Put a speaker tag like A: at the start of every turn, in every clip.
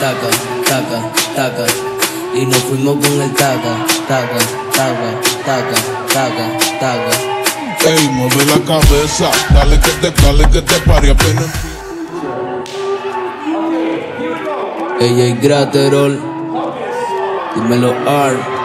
A: taca, taca, taca. Y nos fuimos con el taca, taca, taca, taca, taca, taca.
B: Ey, mueve la cabeza, dale que te pare apenas.
A: Ella es Graterol, dímelo R.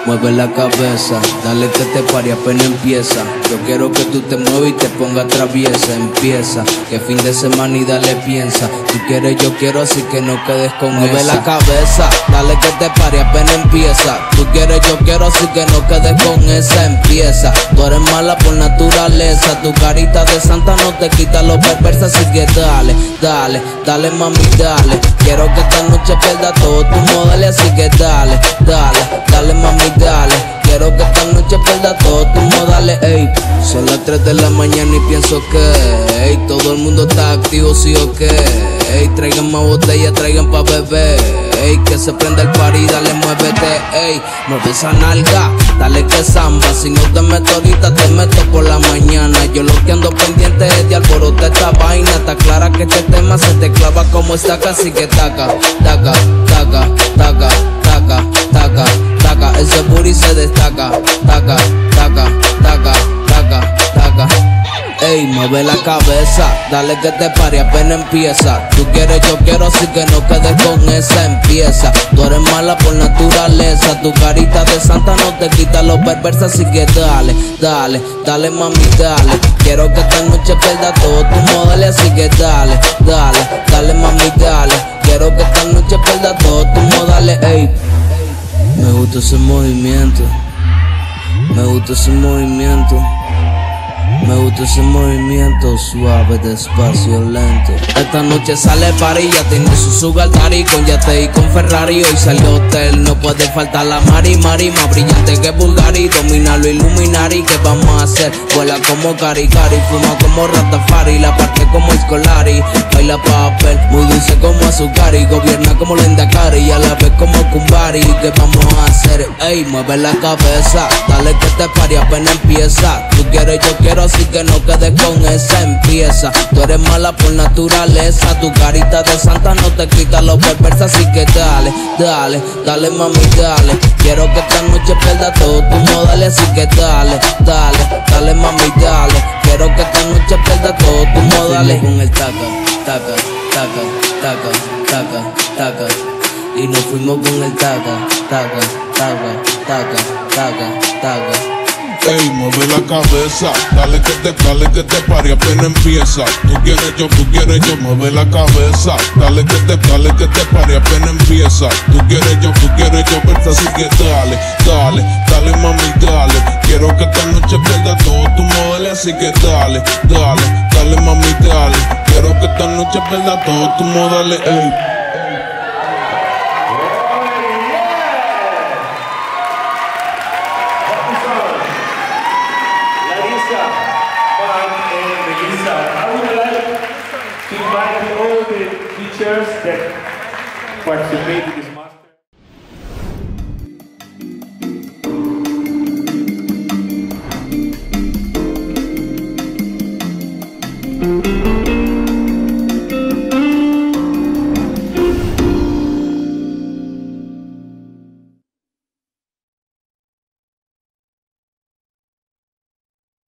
A: Mueve la cabeza, dale que te pare apenas empieza. Yo quiero que tú te muevas y te pongas traviesa. Empieza, que fin de semana y dale piensa. Tú quieres, yo quiero, así que no quedes con esa. Mueve la cabeza, dale que te pare apenas empieza. Tú quieres, yo quiero, así que no quedes con esa. Empieza, tú eres mala por naturaleza. Tu carita de santa no te quita lo perversa. Así que dale, dale, dale mami, dale. Quiero que esta noche pierda todo tu modales. Así que dale, dale, dale mami, dale. Quiero que esta noche pierda todos tus modales, ey. Son las 3 de la mañana y pienso que, ey, todo el mundo está activo, sí o qué. Ey, traigan más botellas, traigan pa' beber. Ey, que se prenda el party, dale, muévete, ey. Mueve esa nalga, dale que samba. Si no te meto ahorita, te meto por la mañana. Yo lo que ando pendiente es de alborotar esta vaina. Está clara que este tema se te clava como estaca. Así que taca, taca, taca, taca, taca, taca, taca. Ese booty se destaca, taca, taca, taca, taca, taca. Ey, mueve la cabeza, dale que te pare apenas empieza. Tú quieres, yo quiero, así que no quedes con esa. Empieza, tú eres mala por naturaleza. Tu carita de santa no te quita lo perversa. Así que dale, dale, dale mami, dale. Quiero que esta noche pierda todos tus modales. Así que dale, dale, dale mami, dale. Quiero que esta noche pierda todos tus modales, ey. Me gusta ese movimiento, me gusta ese movimiento. Me gusta ese movimiento suave, despacio, lento. Esta noche sale party, ya tiene su sugar daddy. Con yate y con Ferrari, hoy salió hotel. No puede faltar la Mari, Mari, más brillante que Bulgari. Domina lo Illuminati, ¿qué vamos a hacer? Vuela como Cari Cari, fuma como Rastafari. La parte como Escolari, baila papel, muy dulce como azúcar. Y gobierna como Lenda Cari, y a la vez como Kumbari. ¿Qué vamos a hacer? Ey, mueve la cabeza, dale que te pare apenas empieza. Tú quieres, yo quiero, así que no quedes con esa. Empieza, tú eres mala por naturaleza. Tu carita de santa no te quita lo perversa. Así que dale, dale, dale mami, dale. Quiero que esta noche pierda todos tus modales. Así que dale, dale, dale mami, dale. Quiero que esta noche pierda todos tus modales. Con el taca, taca, taca, taca, taca, taca. Y nos fuimos con el taca, taca, taca, taca, taca, taca.
B: Ey, mueve la cabeza, dale que te pare apenas empieza. Tú quieres, yo, mueve la cabeza. Dale que te pare apenas empieza. Tú quieres, yo, pero así que dale, dale, dale mami, dale. Quiero que esta noche pierda todos tus modales. Así que dale, dale, dale mami, dale. Quiero que esta noche pierda todos tus modales, ey.
C: I would like to invite all the teachers that participate in this master.